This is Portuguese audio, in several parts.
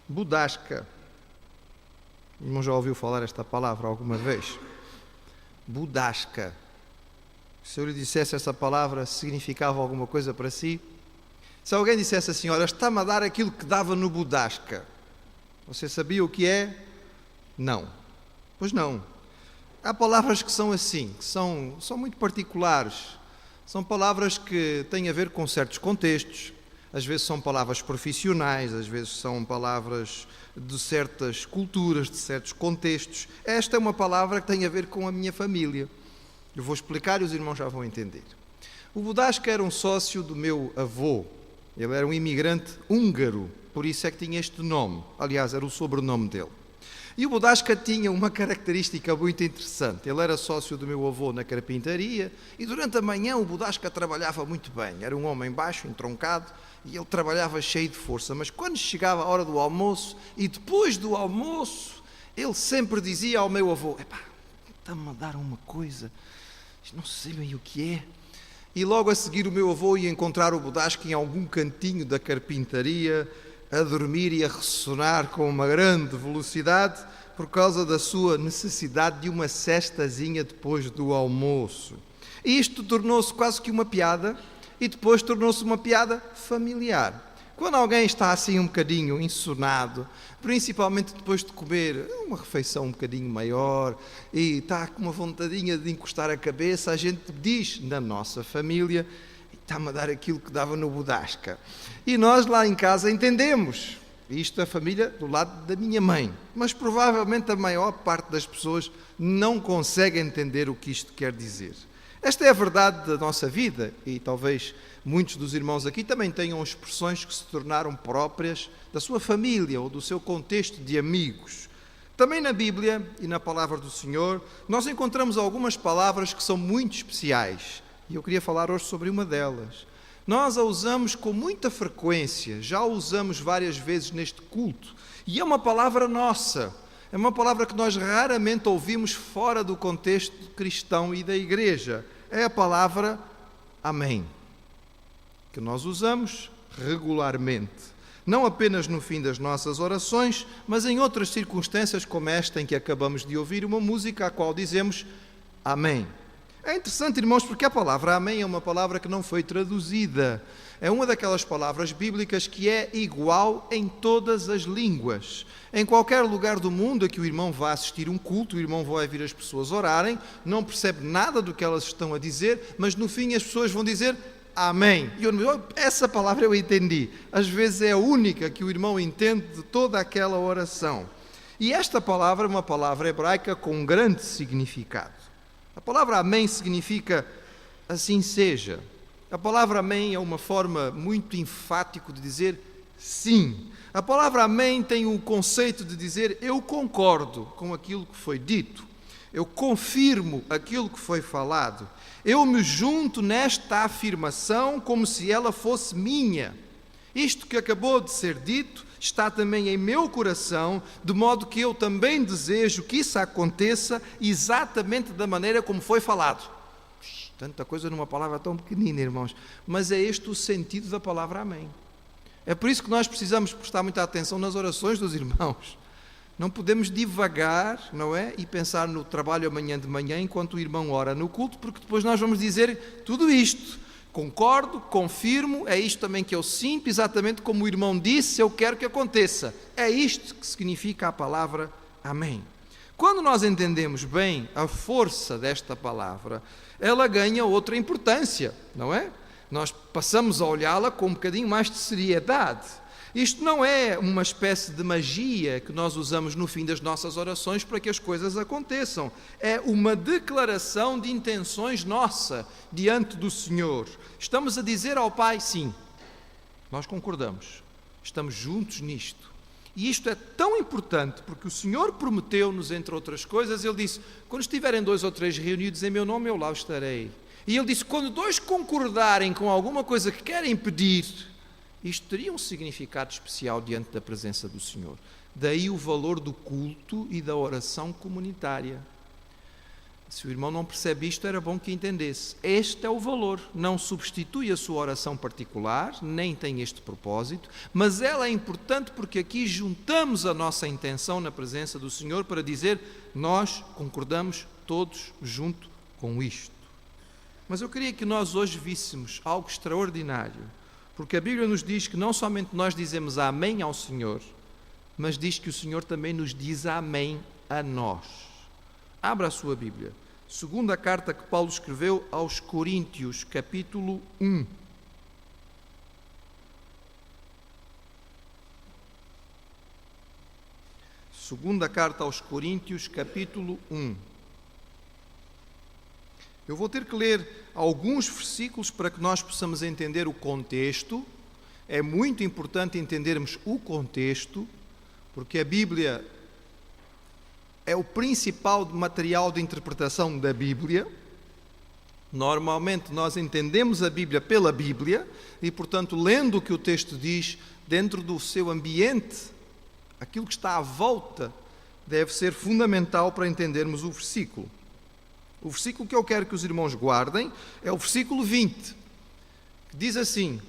Budasca. O irmão já ouviu falar esta palavra alguma vez? Budasca. Se eu lhe dissesse esta palavra, significava alguma coisa para si? Se alguém dissesse assim, olha, está-me a dar aquilo que dava no Budasca, você sabia o que é? Não. Pois não. Há palavras que são assim, que são muito particulares. São palavras que têm a ver com certos contextos. Às vezes são palavras profissionais, às vezes são palavras de certas culturas, de certos contextos. Esta é uma palavra que tem a ver com a minha família. Eu vou explicar e os irmãos já vão entender. O Budasca era um sócio do meu avô. Ele era um imigrante húngaro, por isso é que tinha este nome. Aliás, era o sobrenome dele. E o Budasca tinha uma característica muito interessante. Ele era sócio do meu avô na carpintaria e durante a manhã o Budasca trabalhava muito bem. Era um homem baixo, entroncado, e ele trabalhava cheio de força. Mas quando chegava a hora do almoço e depois do almoço, ele sempre dizia ao meu avô, epá, está-me a dar uma coisa, não sei bem o que é. E logo a seguir o meu avô ia encontrar o Budasca em algum cantinho da carpintaria, a dormir e a ressonar com uma grande velocidade por causa da sua necessidade de uma cestazinha depois do almoço. E isto tornou-se quase que uma piada e depois tornou-se uma piada familiar. Quando alguém está assim um bocadinho ensonado, principalmente depois de comer uma refeição um bocadinho maior e está com uma vontadinha de encostar a cabeça, a gente diz na nossa família, está-me a dar aquilo que dava no Budasca. E nós lá em casa entendemos. Isto é a família do lado da minha mãe. Mas provavelmente a maior parte das pessoas não consegue entender o que isto quer dizer. Esta é a verdade da nossa vida e talvez muitos dos irmãos aqui também tenham expressões que se tornaram próprias da sua família ou do seu contexto de amigos. Também na Bíblia e na palavra do Senhor, nós encontramos algumas palavras que são muito especiais. E eu queria falar hoje sobre uma delas. Nós a usamos com muita frequência, já a usamos várias vezes neste culto. E é uma palavra nossa. É uma palavra que nós raramente ouvimos fora do contexto cristão e da igreja. É a palavra amém, que nós usamos regularmente. Não apenas no fim das nossas orações, mas em outras circunstâncias como esta em que acabamos de ouvir uma música a qual dizemos amém. É interessante, irmãos, porque a palavra amém é uma palavra que não foi traduzida. É uma daquelas palavras bíblicas que é igual em todas as línguas. Em qualquer lugar do mundo a que o irmão vá assistir um culto, o irmão vai ouvir as pessoas orarem, não percebe nada do que elas estão a dizer, mas no fim as pessoas vão dizer amém. E essa palavra eu entendi. Às vezes é a única que o irmão entende de toda aquela oração. E esta palavra é uma palavra hebraica com um grande significado. A palavra amém significa assim seja. A palavra amém é uma forma muito enfática de dizer sim. A palavra amém tem o conceito de dizer eu concordo com aquilo que foi dito. Eu confirmo aquilo que foi falado. Eu me junto nesta afirmação como se ela fosse minha. Isto que acabou de ser dito está também em meu coração, de modo que eu também desejo que isso aconteça exatamente da maneira como foi falado. Tanta coisa numa palavra tão pequenina, irmãos. Mas é este o sentido da palavra amém. É por isso que nós precisamos prestar muita atenção nas orações dos irmãos. Não podemos divagar, não é? E pensar no trabalho amanhã de manhã enquanto o irmão ora no culto, porque depois nós vamos dizer tudo isto. Concordo, confirmo, é isto também que eu sinto, exatamente como o irmão disse, eu quero que aconteça. É isto que significa a palavra amém. Quando nós entendemos bem a força desta palavra, ela ganha outra importância, não é? Nós passamos a olhá-la com um bocadinho mais de seriedade. Isto não é uma espécie de magia que nós usamos no fim das nossas orações para que as coisas aconteçam. É uma declaração de intenções nossa diante do Senhor. Estamos a dizer ao Pai, sim, nós concordamos, estamos juntos nisto. E isto é tão importante porque o Senhor prometeu-nos, entre outras coisas, Ele disse, quando estiverem 2 ou 3 reunidos em meu nome, eu lá estarei. E Ele disse, quando 2 concordarem com alguma coisa que querem pedir, isto teria um significado especial diante da presença do Senhor. Daí o valor do culto e da oração comunitária. Se o irmão não percebe isto, era bom que entendesse. Este é o valor. Não substitui a sua oração particular, nem tem este propósito, mas ela é importante porque aqui juntamos a nossa intenção na presença do Senhor para dizer, nós concordamos todos junto com isto. Mas eu queria que nós hoje víssemos algo extraordinário, porque a Bíblia nos diz que não somente nós dizemos amém ao Senhor, mas diz que o Senhor também nos diz amém a nós. Abra a sua Bíblia. Segunda carta que Paulo escreveu aos Coríntios, capítulo 1. Segunda carta aos Coríntios, capítulo 1. Eu vou ter que ler alguns versículos para que nós possamos entender o contexto. É muito importante entendermos o contexto, porque a Bíblia é o principal material de interpretação da Bíblia. Normalmente nós entendemos a Bíblia pela Bíblia e, portanto, lendo o que o texto diz dentro do seu ambiente, aquilo que está à volta deve ser fundamental para entendermos o versículo. O versículo que eu quero que os irmãos guardem é o versículo 20, que diz assim,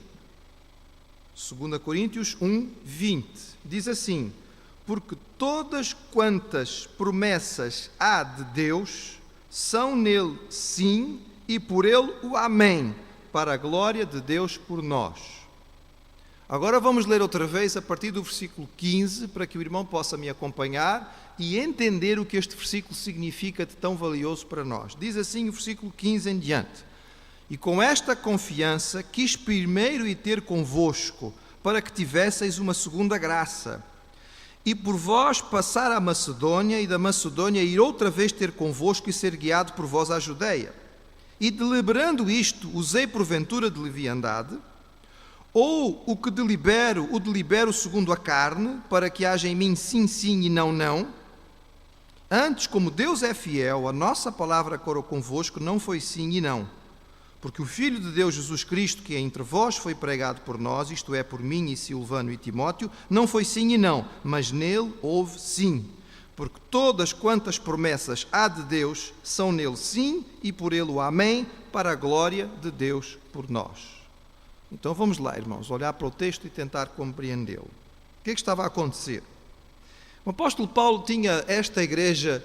2 Coríntios 1, 20, diz assim, porque todas quantas promessas há de Deus são nele sim e por ele o amém, para a glória de Deus por nós. Agora vamos ler outra vez a partir do versículo 15, para que o irmão possa me acompanhar e entender o que este versículo significa de tão valioso para nós. Diz assim o versículo 15 em diante. E com esta confiança quis primeiro ir ter convosco, para que tivesseis uma segunda graça, e por vós passar à Macedônia, e da Macedônia ir outra vez ter convosco e ser guiado por vós à Judeia. E deliberando isto, usei porventura de leviandade, ou o que delibero, o delibero segundo a carne, para que haja em mim sim, sim e não, não. Antes, como Deus é fiel, a nossa palavra agora convosco não foi sim e não. Porque o Filho de Deus, Jesus Cristo, que é entre vós foi pregado por nós, isto é, por mim e Silvano e Timóteo, não foi sim e não, mas nele houve sim. Porque todas quantas promessas há de Deus são nele sim e por ele o amém, para a glória de Deus por nós. Então vamos lá, irmãos, olhar para o texto e tentar compreendê-lo. O que é que estava a acontecer? O apóstolo Paulo tinha esta igreja...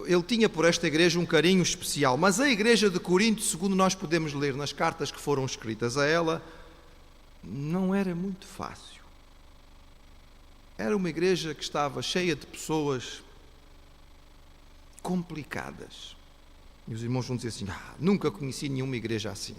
Ele tinha por esta igreja um carinho especial, mas a igreja de Corinto, segundo nós podemos ler nas cartas que foram escritas a ela, não era muito fácil. Era uma igreja que estava cheia de pessoas complicadas. E os irmãos vão dizer assim, nunca conheci nenhuma igreja assim.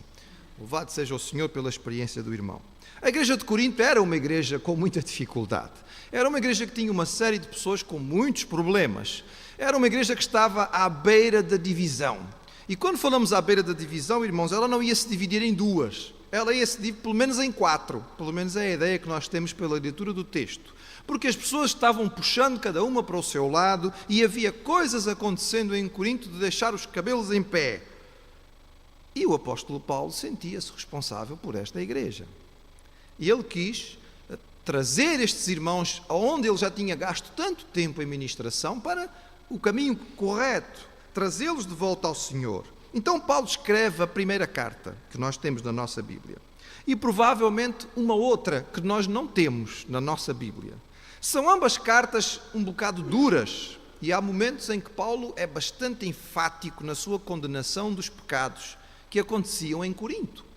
Louvado seja o Senhor pela experiência do irmão. A igreja de Corinto era uma igreja com muita dificuldade. Era uma igreja que tinha uma série de pessoas com muitos problemas. Era uma igreja que estava à beira da divisão. E quando falamos à beira da divisão, irmãos, ela não ia se dividir em duas. Ela ia se dividir pelo menos em 4. Pelo menos é a ideia que nós temos pela leitura do texto. Porque as pessoas estavam puxando cada uma para o seu lado e havia coisas acontecendo em Corinto de deixar os cabelos em pé. E o apóstolo Paulo sentia-se responsável por esta igreja. E ele quis trazer estes irmãos aonde ele já tinha gasto tanto tempo em ministração para o caminho correto, trazê-los de volta ao Senhor. Então Paulo escreve a primeira carta que nós temos na nossa Bíblia e provavelmente uma outra que nós não temos na nossa Bíblia. São ambas cartas um bocado duras e há momentos em que Paulo é bastante enfático na sua condenação dos pecados que aconteciam em Corinto.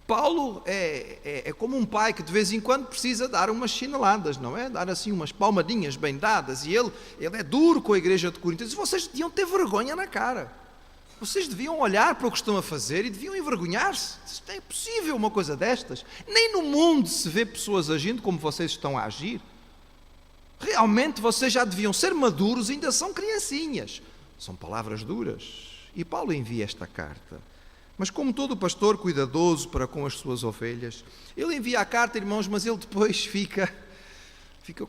Paulo é como um pai que de vez em quando precisa dar umas chineladas, não é? Dar assim umas palmadinhas bem dadas, e ele é duro com a igreja de Corinto. Ele diz, vocês deviam ter vergonha na cara. Vocês deviam olhar para o que estão a fazer e deviam envergonhar-se. Isto é possível uma coisa destas. Nem no mundo se vê pessoas agindo como vocês estão a agir. Realmente vocês já deviam ser maduros, ainda são criancinhas. São palavras duras. E Paulo envia esta carta. Mas como todo pastor cuidadoso para com as suas ovelhas, ele envia a carta, irmãos, mas ele depois fica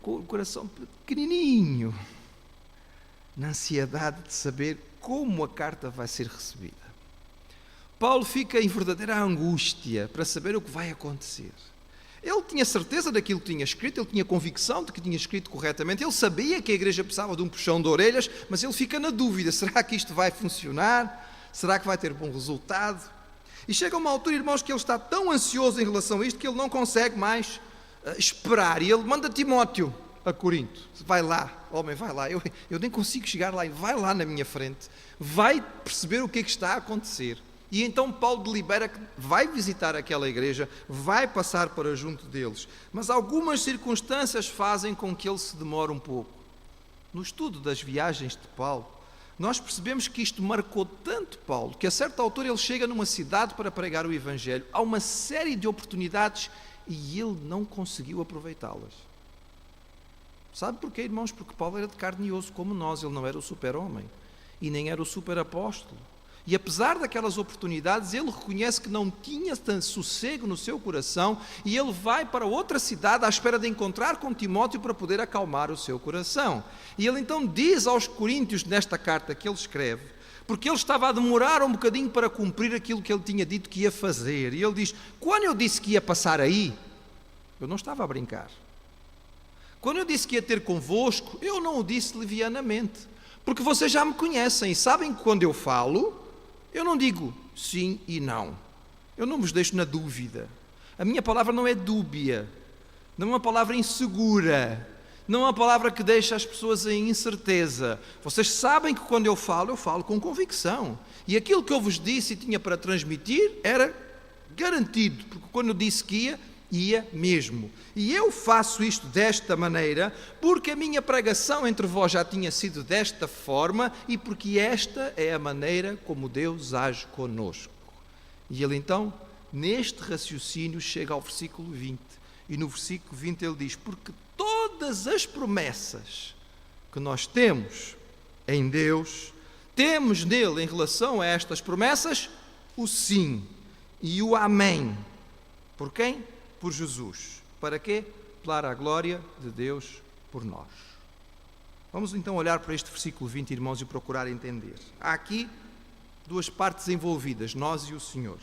com o coração pequenininho, na ansiedade de saber como a carta vai ser recebida. Paulo fica em verdadeira angústia para saber o que vai acontecer. Ele tinha certeza daquilo que tinha escrito, ele tinha convicção de que tinha escrito corretamente, ele sabia que a igreja precisava de um puxão de orelhas, mas ele fica na dúvida, será que isto vai funcionar? Será que vai ter bom resultado? E chega uma altura, irmãos, que ele está tão ansioso em relação a isto que ele não consegue mais esperar, e ele manda Timóteo a Corinto, vai lá, homem, vai lá, eu nem consigo chegar lá, vai lá na minha frente, vai perceber o que é que está a acontecer. E então Paulo delibera que vai visitar aquela igreja, vai passar para junto deles. Mas algumas circunstâncias fazem com que ele se demore um pouco. No estudo das viagens de Paulo, nós percebemos que isto marcou tanto Paulo, que a certa altura ele chega numa cidade para pregar o Evangelho. Há uma série de oportunidades e ele não conseguiu aproveitá-las. Sabe porquê, irmãos? Porque Paulo era de carne e osso como nós, ele não era o super-homem e nem era o super-apóstolo. E apesar daquelas oportunidades, ele reconhece que não tinha tanto sossego no seu coração e ele vai para outra cidade à espera de encontrar com Timóteo para poder acalmar o seu coração. E ele então diz aos coríntios, nesta carta que ele escreve, porque ele estava a demorar um bocadinho para cumprir aquilo que ele tinha dito que ia fazer. E ele diz, quando eu disse que ia passar aí, eu não estava a brincar. Quando eu disse que ia ter convosco, eu não o disse levianamente. Porque vocês já me conhecem e sabem que quando eu falo, eu não digo sim e não. Eu não vos deixo na dúvida. A minha palavra não é dúbia, não é uma palavra insegura, não é uma palavra que deixa as pessoas em incerteza. Vocês sabem que quando eu falo com convicção. E aquilo que eu vos disse e tinha para transmitir era garantido, porque quando eu disse que ia mesmo. E eu faço isto desta maneira porque a minha pregação entre vós já tinha sido desta forma e porque esta é a maneira como Deus age conosco. E ele então, neste raciocínio, chega ao versículo 20. E no versículo 20 ele diz, porque todas as promessas que nós temos em Deus, temos nele em relação a estas promessas o sim e o amém. Por quem? Por Jesus. Para quê? Para a glória de Deus por nós. Vamos então olhar para este versículo 20, irmãos, e procurar entender. Há aqui duas partes envolvidas, nós e o Senhor.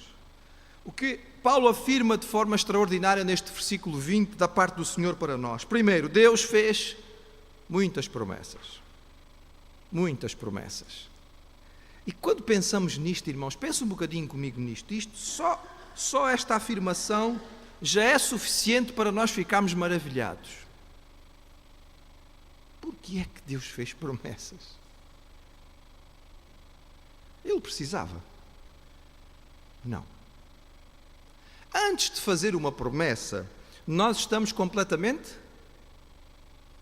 O que Paulo afirma de forma extraordinária neste versículo 20 da parte do Senhor para nós. Primeiro, Deus fez muitas promessas. Muitas promessas. E quando pensamos nisto, irmãos, pensa um bocadinho comigo nisto. Isto, só esta afirmação já é suficiente para nós ficarmos maravilhados. Por que é que Deus fez promessas? Ele precisava? Não. Antes de fazer uma promessa, nós estamos completamente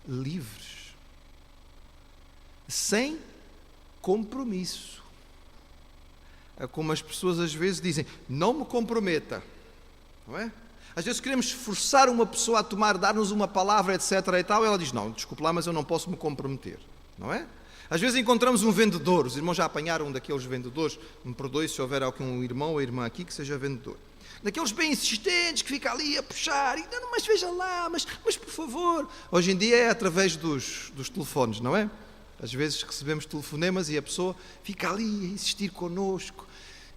livres, sem compromisso. É como as pessoas às vezes dizem, não me comprometa, não é? Às vezes queremos forçar uma pessoa a dar-nos uma palavra, etc. e tal, e ela diz, não, desculpe lá, mas eu não posso me comprometer, não é? Às vezes encontramos um vendedor, os irmãos já apanharam um daqueles vendedores, me perdoe se houver algum irmão ou irmã aqui que seja vendedor, daqueles bem insistentes que fica ali a puxar, e não, mas veja lá, mas por favor. Hoje em dia é através dos telefones, não é? Às vezes recebemos telefonemas e a pessoa fica ali a insistir connosco.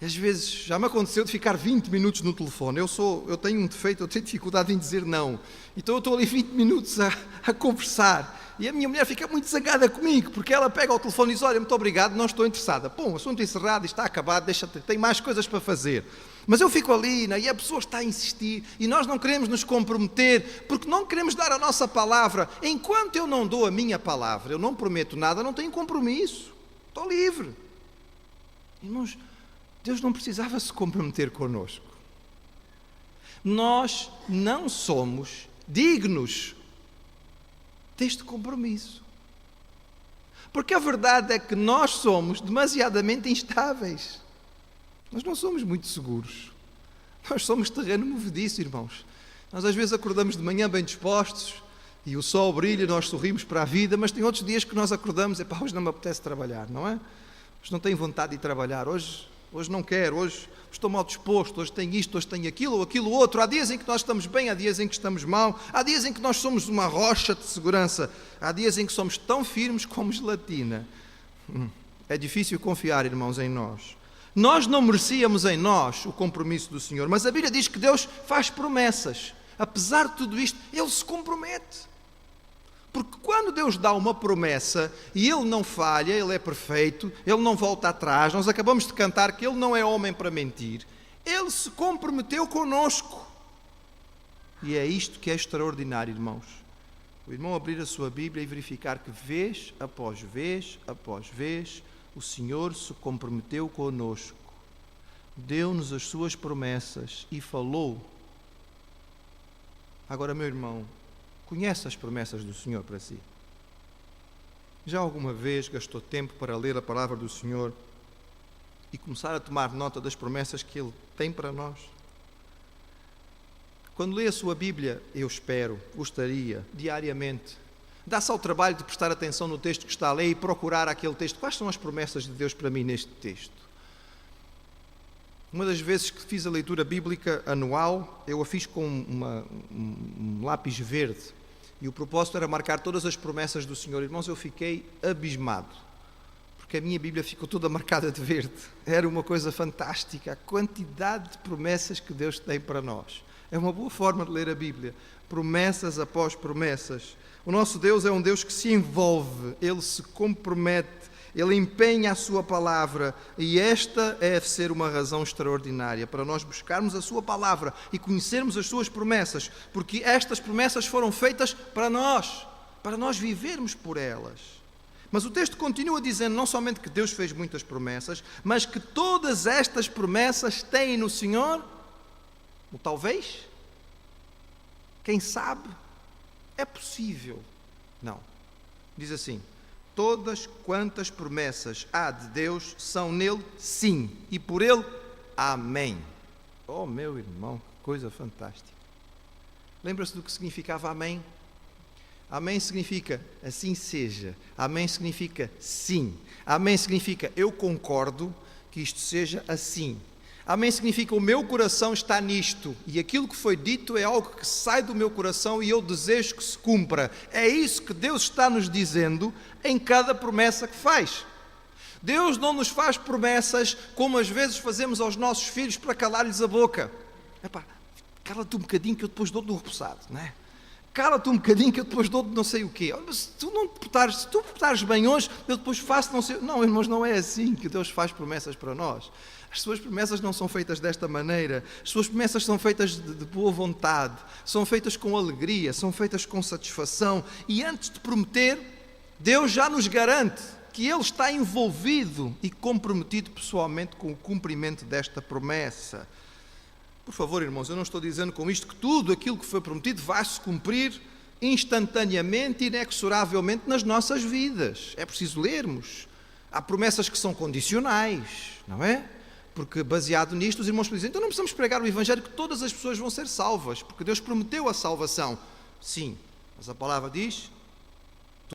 Às vezes já me aconteceu de ficar 20 minutos no telefone. Eu tenho um defeito, eu tenho dificuldade em dizer não. Então eu estou ali 20 minutos a conversar. E a minha mulher fica muito zangada comigo, porque ela pega o telefone e diz, olha, muito obrigado, não estou interessada. Bom, o assunto é encerrado, está acabado, tem mais coisas para fazer. Mas eu fico ali, e a pessoa está a insistir, e nós não queremos nos comprometer, porque não queremos dar a nossa palavra. Enquanto eu não dou a minha palavra, eu não prometo nada, não tenho compromisso. Estou livre. Irmãos, Deus não precisava se comprometer connosco. Nós não somos dignos deste compromisso. Porque a verdade é que nós somos demasiadamente instáveis. Nós não somos muito seguros. Nós somos terreno movediço, irmãos. Nós às vezes acordamos de manhã bem dispostos e o sol brilha, nós sorrimos para a vida, mas tem outros dias que nós acordamos e hoje não me apetece trabalhar, não é? Hoje não tenho vontade de trabalhar, hoje não quero, hoje estou mal disposto, hoje tenho isto, hoje tenho aquilo ou aquilo outro. Há dias em que nós estamos bem, há dias em que estamos mal, há dias em que nós somos uma rocha de segurança, há dias em que somos tão firmes como gelatina. É difícil confiar, irmãos, em nós. Nós não merecíamos em nós o compromisso do Senhor, mas a Bíblia diz que Deus faz promessas. apesar de tudo isto, Ele se compromete. Porque quando Deus dá uma promessa e Ele não falha, Ele é perfeito, Ele não volta atrás, nós acabamos de cantar que Ele não é homem para mentir, Ele se comprometeu conosco. E é isto que é extraordinário, irmãos. O irmão abrir a sua Bíblia e verificar que vez após vez, o Senhor se comprometeu conosco, deu-nos as suas promessas e falou. Agora, meu irmão, conhece as promessas do Senhor para si? Já alguma vez gastou tempo para ler a palavra do Senhor e começar a tomar nota das promessas que Ele tem para nós? Quando lê a sua Bíblia, eu espero, gostaria, diariamente, dá-se ao trabalho de prestar atenção no texto que está a ler e procurar aquele texto. Quais são as promessas de Deus para mim neste texto? Uma das vezes que fiz a leitura bíblica anual, eu a fiz com um lápis verde. E o propósito era marcar todas as promessas do Senhor. Irmãos, eu fiquei abismado, porque a minha Bíblia ficou toda marcada de verde. Era uma coisa fantástica, a quantidade de promessas que Deus tem para nós. É uma boa forma de ler a Bíblia, promessas após promessas. O nosso Deus é um Deus que se envolve, Ele se compromete, Ele empenha a sua palavra, e esta deve ser uma razão extraordinária para nós buscarmos a sua palavra e conhecermos as suas promessas, porque estas promessas foram feitas para nós vivermos por elas. Mas o texto continua dizendo não somente que Deus fez muitas promessas, mas que todas estas promessas têm no Senhor o talvez, quem sabe, é possível. Não. Diz assim: todas quantas promessas há de Deus são nele sim, e por ele amém. Oh, meu irmão, que coisa fantástica. Lembra-se do que significava amém? Amém significa assim seja. Amém significa sim. Amém significa eu concordo que isto seja assim. Amém significa o meu coração está nisto e aquilo que foi dito é algo que sai do meu coração e eu desejo que se cumpra. É isso que Deus está nos dizendo em cada promessa que faz. Deus não nos faz promessas como às vezes fazemos aos nossos filhos para calar-lhes a boca. Epá, cala-te um bocadinho que eu depois dou-te um repousado, não é? Cala-te um bocadinho que eu depois dou-te não sei o quê. Mas se tu portares bem hoje, eu depois faço não sei... Não, irmãos, não é assim que Deus faz promessas para nós. As suas promessas não são feitas desta maneira. As suas promessas são feitas de boa vontade, são feitas com alegria, são feitas com satisfação. E antes de prometer, Deus já nos garante que Ele está envolvido e comprometido pessoalmente com o cumprimento desta promessa. Por favor, irmãos, eu não estou dizendo com isto que tudo aquilo que foi prometido vai se cumprir instantaneamente e inexoravelmente nas nossas vidas. É preciso lermos. Há promessas que são condicionais, não é? Porque baseado nisto os irmãos dizem, então não precisamos pregar o Evangelho que todas as pessoas vão ser salvas, porque Deus prometeu a salvação. Sim, mas a palavra diz